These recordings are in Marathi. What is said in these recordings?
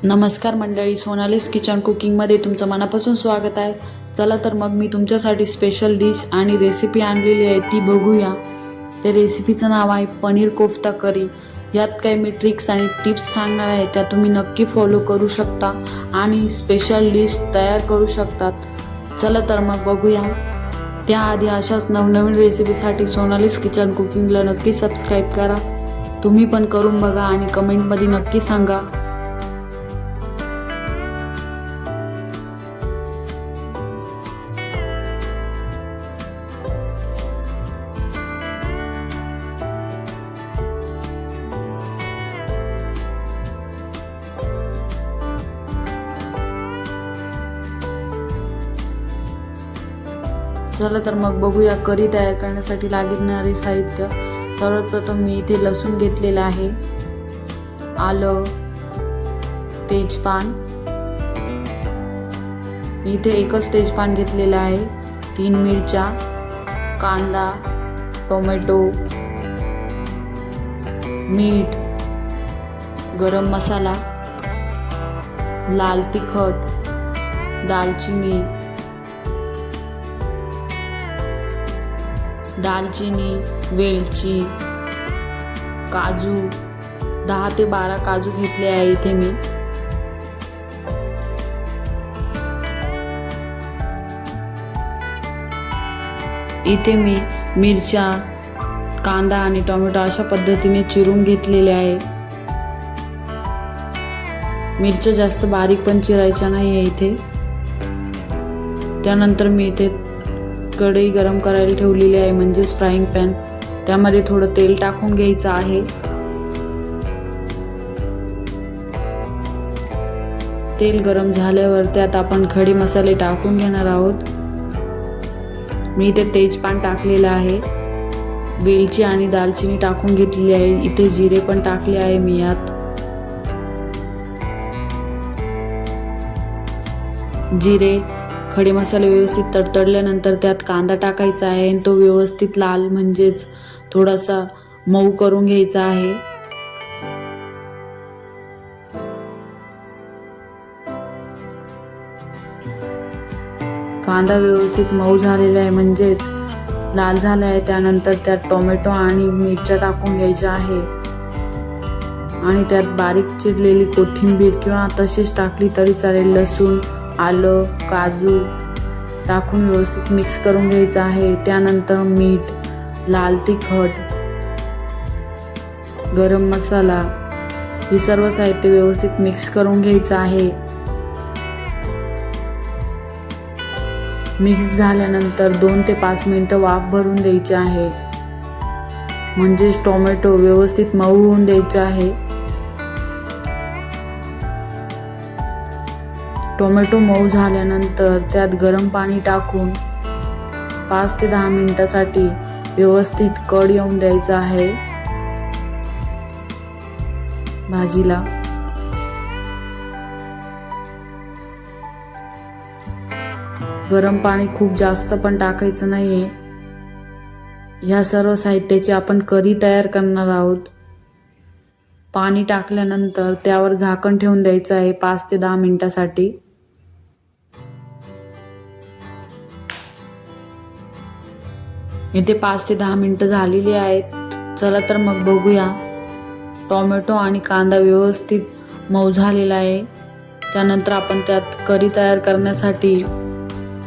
नमस्कार मंडळी, सोनालीस किचन कुकिंगमध्ये तुमचं मनापासून स्वागत आहे. चला तर मग मी तुमच्यासाठी स्पेशल डिश आणि रेसिपी आणलेली आहे, ती बघूया. त्या रेसिपीचं नाव आहे पनीर कोफ्ता करी. यात काही मी ट्रिक्स आणि टिप्स सांगणार आहे, त्या तुम्ही नक्की फॉलो करू शकता आणि स्पेशल डिश तयार करू शकतात. चला तर मग बघूया. त्याआधी अशाच नवनवीन रेसिपीसाठी सोनालीस किचन कुकिंगला नक्की सबस्क्राईब करा. तुम्ही पण करून बघा आणि कमेंटमध्ये नक्की सांगा. चला तर मग बघूया करी तयार करण्यासाठी लागणारे साहित्य. सर्वप्रथम मी इथे लसूण घेतलेला आहे, आलं, तेजपान. मी इथे एकच तेजपान घेतलेला आहे, 3 मिरच्या, कांदा, टोमॅटो, मीठ, गरम मसाला, लाल तिखट, दालचिनी, वेलची, काजू, 10 ते 12 काजू घेतले आहे इथे मी. इथे मी मिरच्या, कांदा आणि टोमॅटो अशा पद्धतीने चिरून घेतलेले आहे. मिरच्या जास्त बारीक पण चिरायच्या नाही आहे इथे. त्यानंतर मी इथे कढई गरम करायला ठेवलेली आहे, म्हणजेच फ्राईंग पॅन. त्यामध्ये थोडं तेल टाकून घ्यायचं आहे. तेल गरम झाल्यावर त्यात आपण खडे मसाले टाकून घेणार आहोत. मी इथे तेजपान टाकलेलं आहे, वेलची आणि दालचिनी टाकून घेतलेली आहे. इथे जिरे पण टाकले आहे मी यात. जिरे, खडे मसाले व्यवस्थित तडतडल्यानंतर त्यात कांदा टाकायचा आहे आणि तो व्यवस्थित लाल म्हणजेच थोडासा मऊ करून घ्यायचा आहे. कांदा व्यवस्थित मऊ झालेला आहे म्हणजेच लाल झाला आहे. त्यानंतर त्यात टोमॅटो आणि मिरच्या टाकून घ्यायच्या आहे आणि त्यात बारीक चिरलेली कोथिंबीर किंवा तशीच टाकली तरी चालेल. लसूण, आलं, काजू टाकून व्यवस्थित मिक्स करून घ्यायचं आहे. त्यानंतर मीठ, लाल तिखट, गरम मसाला, हे सर्व साहित्य व्यवस्थित मिक्स करून घ्यायचं आहे. मिक्स झाल्यानंतर 2 ते 5 मिनिटं वाफ भरून द्यायची आहे, म्हणजेच टोमॅटो व्यवस्थित मऊ होऊन द्यायचे आहे. टोमॅटो मऊ झाल्यानंतर त्यात गरम पाणी टाकून 5 ते 10 मिनिटासाठी व्यवस्थित कढ येऊन द्यायचा आहे भाजीला. गरम पाणी खूप जास्त पण टाकायचं नाहीये. ह्या सर्व साहित्याची आपण करी तयार करणार आहोत. पाणी टाकल्यानंतर त्यावर झाकण ठेवून द्यायचं आहे 5 ते 10 मिनिटासाठी. इथे 5 ते 10 मिनिटं झालेली आहेत. चला तर मग बघूया. टोमॅटो आणि कांदा व्यवस्थित मऊ झालेला आहे. त्यानंतर आपण त्यात करी तयार करण्यासाठी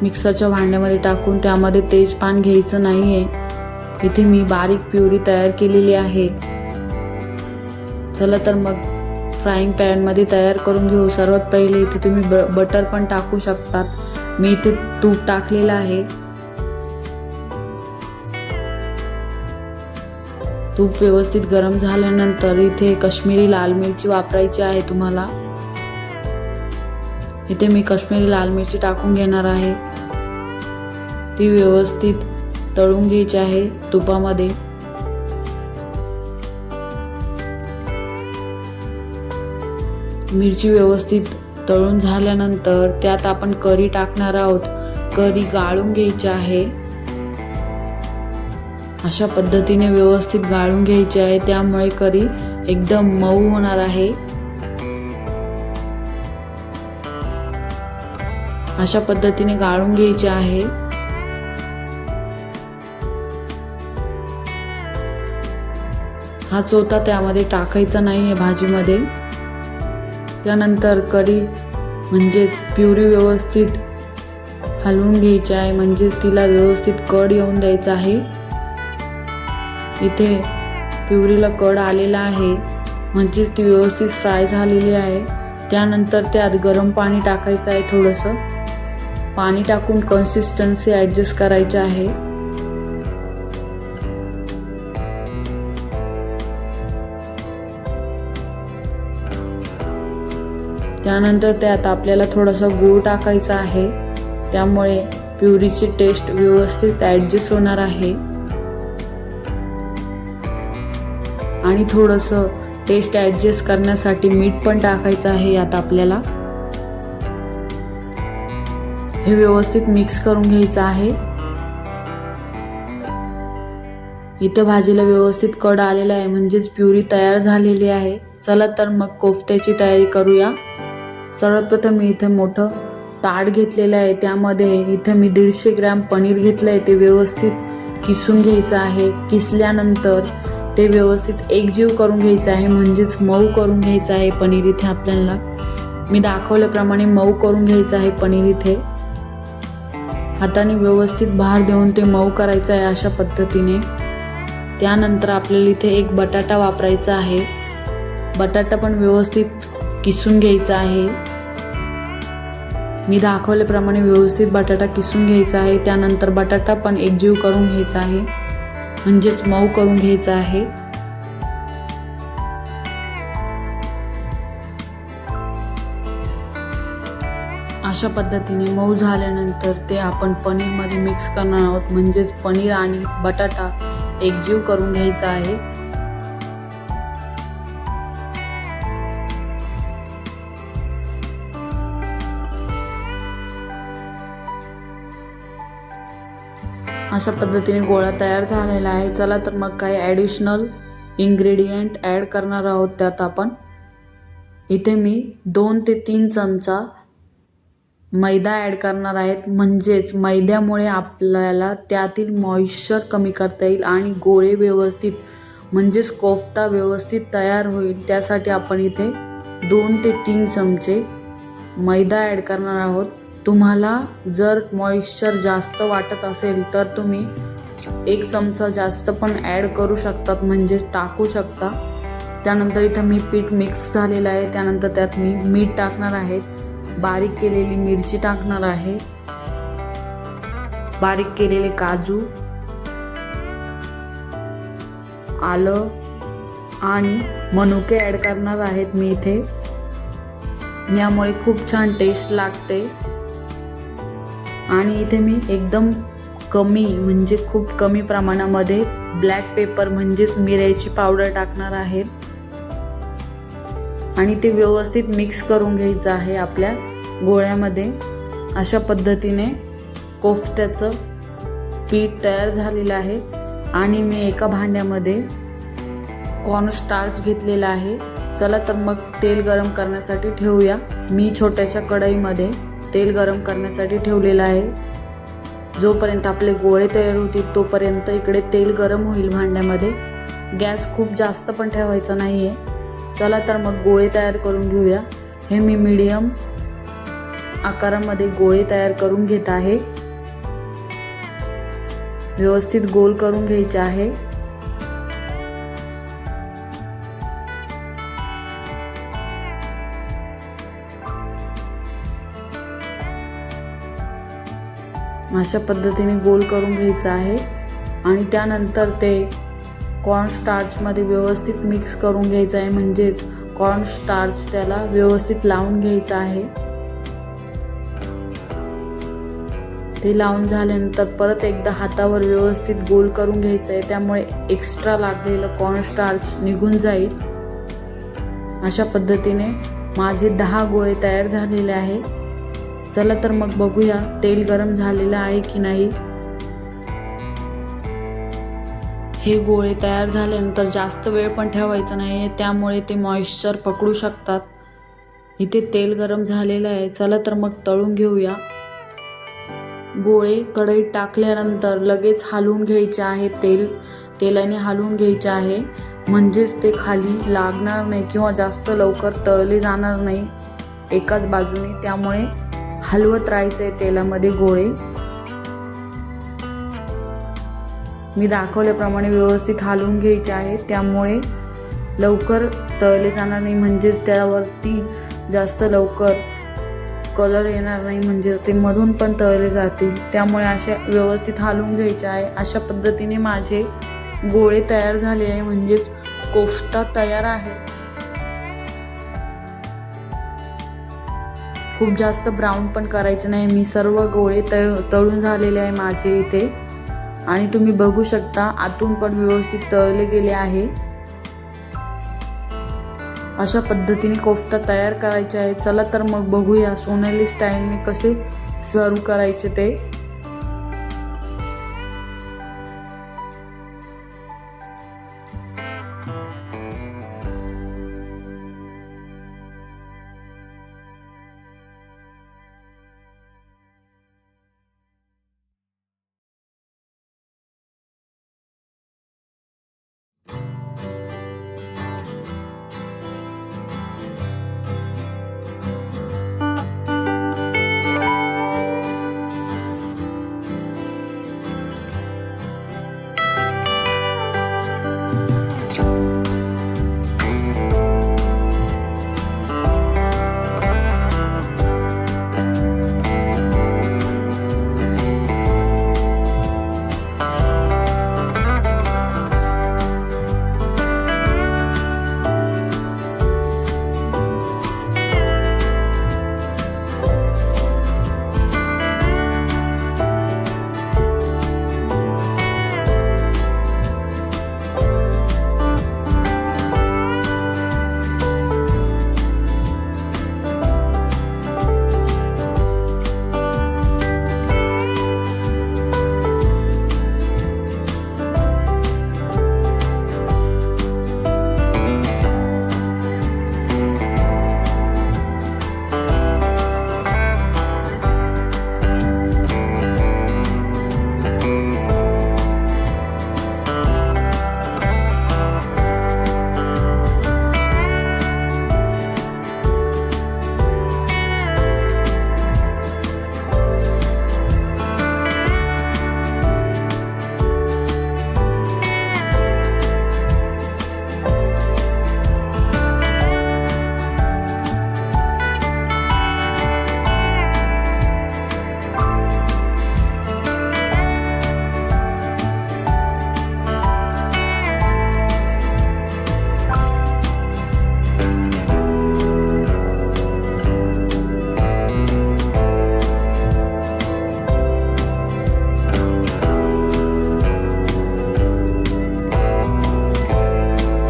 मिक्सरच्या भांड्यामध्ये टाकून त्यामध्ये तेजपान घ्यायचं नाही आहे. इथे मी बारीक प्युरी तयार केलेली आहे. चला तर मग फ्राईंग पॅनमध्ये तयार करून घेऊ. सर्वात पहिले इथे तुम्ही बटर पण टाकू शकतात. मी इथे तूप टाकलेलं आहे. तूप व्यवस्थित गरम झाल्यानंतर इथे काश्मीरी लाल मिरची वापरायची आहे तुम्हाला. इथे मी काश्मीरी लाल मिरची टाकून घेणार आहे. ती व्यवस्थित तळून घ्यायची आहे तुपामध्ये. मिरची व्यवस्थित तळून झाल्यानंतर त्यात आपण करी टाकणार आहोत. करी गाळून घ्यायची आहे. अशा पद्धतीने व्यवस्थित गाळून घ्यायची आहे, त्यामुळे करी एकदम मऊ होणार आहे. अशा पद्धतीने गाळून घ्यायचे आहे। हा चोथा त्यामध्ये टाकायचा नाहीये भाजीमध्ये। त्यानंतर कढी म्हणजेच प्युरी व्यवस्थित हलवून घ्यायची आहे, म्हणजेच तिला व्यवस्थित कड येऊन द्यायचा आहे। इथे प्युरीला कड आलेला आहे, म्हणजेच ती व्यवस्थित फ्राय झालेली आहे। त्यानंतर त्यात गरम पाणी टाकायचं आहे। थोडंसं पाणी टाकून कन्सिस्टन्सी ॲडजस्ट करायची आहे। त्यानंतर त्यात आपल्याला थोडासा गूळ टाकायचा आहे, त्यामुळे प्युरीची टेस्ट व्यवस्थित ॲडजस्ट होणार आहे। आणि थोडंसं टेस्ट ॲडजस्ट करण्यासाठी मीठ पण टाकायचं आहे यात आपल्याला। हे व्यवस्थित मिक्स करून घ्यायचं आहे। इथं भाजीला व्यवस्थित कड आलेला आहे, म्हणजेच प्युरी तयार झालेली आहे। चला तर मग कोफ्त्याची तयारी करूया। सर्वप्रथम मी इथे मोठं ताट घेतलेलं आहे, त्यामध्ये इथे मी 150 ग्रॅम पनीर घेतलं आहे। ते व्यवस्थित किसून घ्यायचं आहे। किसल्यानंतर ते व्यवस्थित एकजीव करून घ्यायचं आहे, म्हणजेच मऊ करून घ्यायचं आहे पनीर। इथे आपल्याला मी दाखवल्याप्रमाणे मऊ करून घ्यायचं आहे पनीर। इथे हाताने व्यवस्थित भार देऊन ते मऊ करायचं आहे अशा पद्धतीने। त्यानंतर आपल्याला इथे एक बटाटा वापरायचा आहे। बटाटा पण व्यवस्थित किसून घ्यायचा आहे। मी दाखवल्याप्रमाणे व्यवस्थित बटाटा किसून घ्यायचा आहे। त्यानंतर बटाटा पण एकजीव करून घ्यायचा आहे, म्हणजेच मऊ करून घ्यायचा आहे। अशा पद्धतीने मऊ झाल्यानंतर ते आपण पनीरमध्ये मिक्स करणार आहोत, म्हणजेच पनीर आणि बटाटा एकजीव करून घ्यायचा आहे। अशा पद्धतीने गोळा तयार झालेला आहे। चला तर मग काही ॲडिशनल इन्ग्रेडियंट ॲड करणार आहोत त्यात आपण। इथे मी 2 ते 3 चमचा मैदा ॲड करणार आहेत, म्हणजेच मैद्यामुळे आपल्याला त्यातील मॉइश्चर कमी करता येईल आणि गोळे व्यवस्थित म्हणजेच कोफ्ता व्यवस्थित तयार होईल। त्यासाठी आपण इथे 2 ते 3 चमचे मैदा ॲड करणार आहोत। तुम्हाला जर मॉइश्चर जास्त वाटत असेल तर तुम्ही 1 चमचा जास्त पण ॲड करू शकतात, म्हणजे टाकू शकता। त्यानंतर इथं मी पीठ मिक्स झालेलं आहे। त्यानंतर त्यात मी मीठ टाकणार आहे, बारीक केलेली मिरची टाकणार आहे, बारीक केलेले काजू, आलं आणि मनुके ॲड करणार आहेत मी इथे। यामुळे खूप छान टेस्ट लागते। आणि इथे मी एकदम कमी म्हणजे खूप कमी प्रमाणामध्ये ब्लॅक पेपर म्हणजेच मिरची पावडर टाकणार आहे आणि ते व्यवस्थित मिक्स करून घ्यायचं आहे आपल्या गोळ्यामध्ये। अशा पद्धतीने कोफ्त्याचं पीठ तयार झालेलं आहे। आणि मी एका भांड्यामध्ये कॉर्नस्टार्च घेतलेला आहे। चला तर मग तेल गरम करण्यासाठी ठेवूया। मी छोट्याशा कढईमध्ये तेल गरम करण्यासाठी ठेवलेलं आहे। जोपर्यंत आपले गोळे तयार होतील तोपर्यंत इकडे तेल गरम होईल भांड्यामध्ये। गॅस खूप जास्त पण ठेवायचा नाही आहे। चला तर मग गोळे तयार करून घेऊया। हे मी मीडियम आकारामध्ये गोळे तयार करून घेत आहे। व्यवस्थित गोल करून घ्यायचे आहे। अशा पद्धतीने गोल करून घ्यायचं आहे आणि त्यानंतर ते कॉर्नस्टार्चमध्ये व्यवस्थित मिक्स करून घ्यायचं आहे, म्हणजेच कॉर्नस्टार्च त्याला व्यवस्थित लावून घ्यायचं आहे। ते लावून झाल्यानंतर परत एकदा हातावर व्यवस्थित गोल करून घ्यायचं आहे, त्यामुळे एक्स्ट्रा लागलेलं कॉर्नस्टार्च निघून जाईल। अशा पद्धतीने माझे 10 गोळे तयार झालेले आहे। चला तर मग बघूया तेल गरम झालेलं आहे की नाही। हे गोळे तयार झाल्यानंतर जास्त वेळ पण ठेवायचं नाही, त्यामुळे ते मॉइश्चर पकडू शकतात। इथे तेल गरम झालेलं आहे। चला तर मग तळून घेऊया। गोळे कढईत टाकल्यानंतर लगेच हलवून घ्यायचे आहे. तेलाने हलवून घ्यायचे आहे, म्हणजेच ते खाली लागणार नाही किंवा जास्त लवकर तळले जाणार नाही एकाच बाजूने. त्यामुळे हलवत राहायचे तेलामध्ये गोळे. मी दाखवल्याप्रमाणे व्यवस्थित हलवून घ्यायचे आहे, त्यामुळे लवकर तळले जाणार नाही, म्हणजेच त्यावरती जास्त लवकर कलर येणार नाही, म्हणजे ते मधून पण तळले जातील. त्यामुळे अशा व्यवस्थित हलवून घ्यायचे आहे. अशा पद्धतीने माझे गोळे तयार झाले आहे, म्हणजेच कोफ्ता तयार आहे. खूप जास्त ब्राऊन पण करायचे नाही. मी सर्व गोळे तळून झालेले आहे माझे इथे, आणि तुम्ही बघू शकता आतून पण व्यवस्थित तळले गेले आहे. अशा पद्धतीने कोफ्ता तयार करायचे आहे. चला तर मग बघूया सोनाली स्टाईलने कसे सर्व करायचे ते.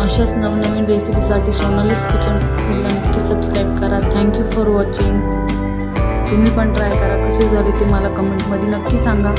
अशाच नवनवीन रेसिपीसाठी सोनालीज किचन कुकिंगला नक्की सबस्क्राईब करा. Thank you for watching. तुम्ही पण ट्राय करा, कसे झाले ते मला कमेंटमध्ये नक्की सांगा.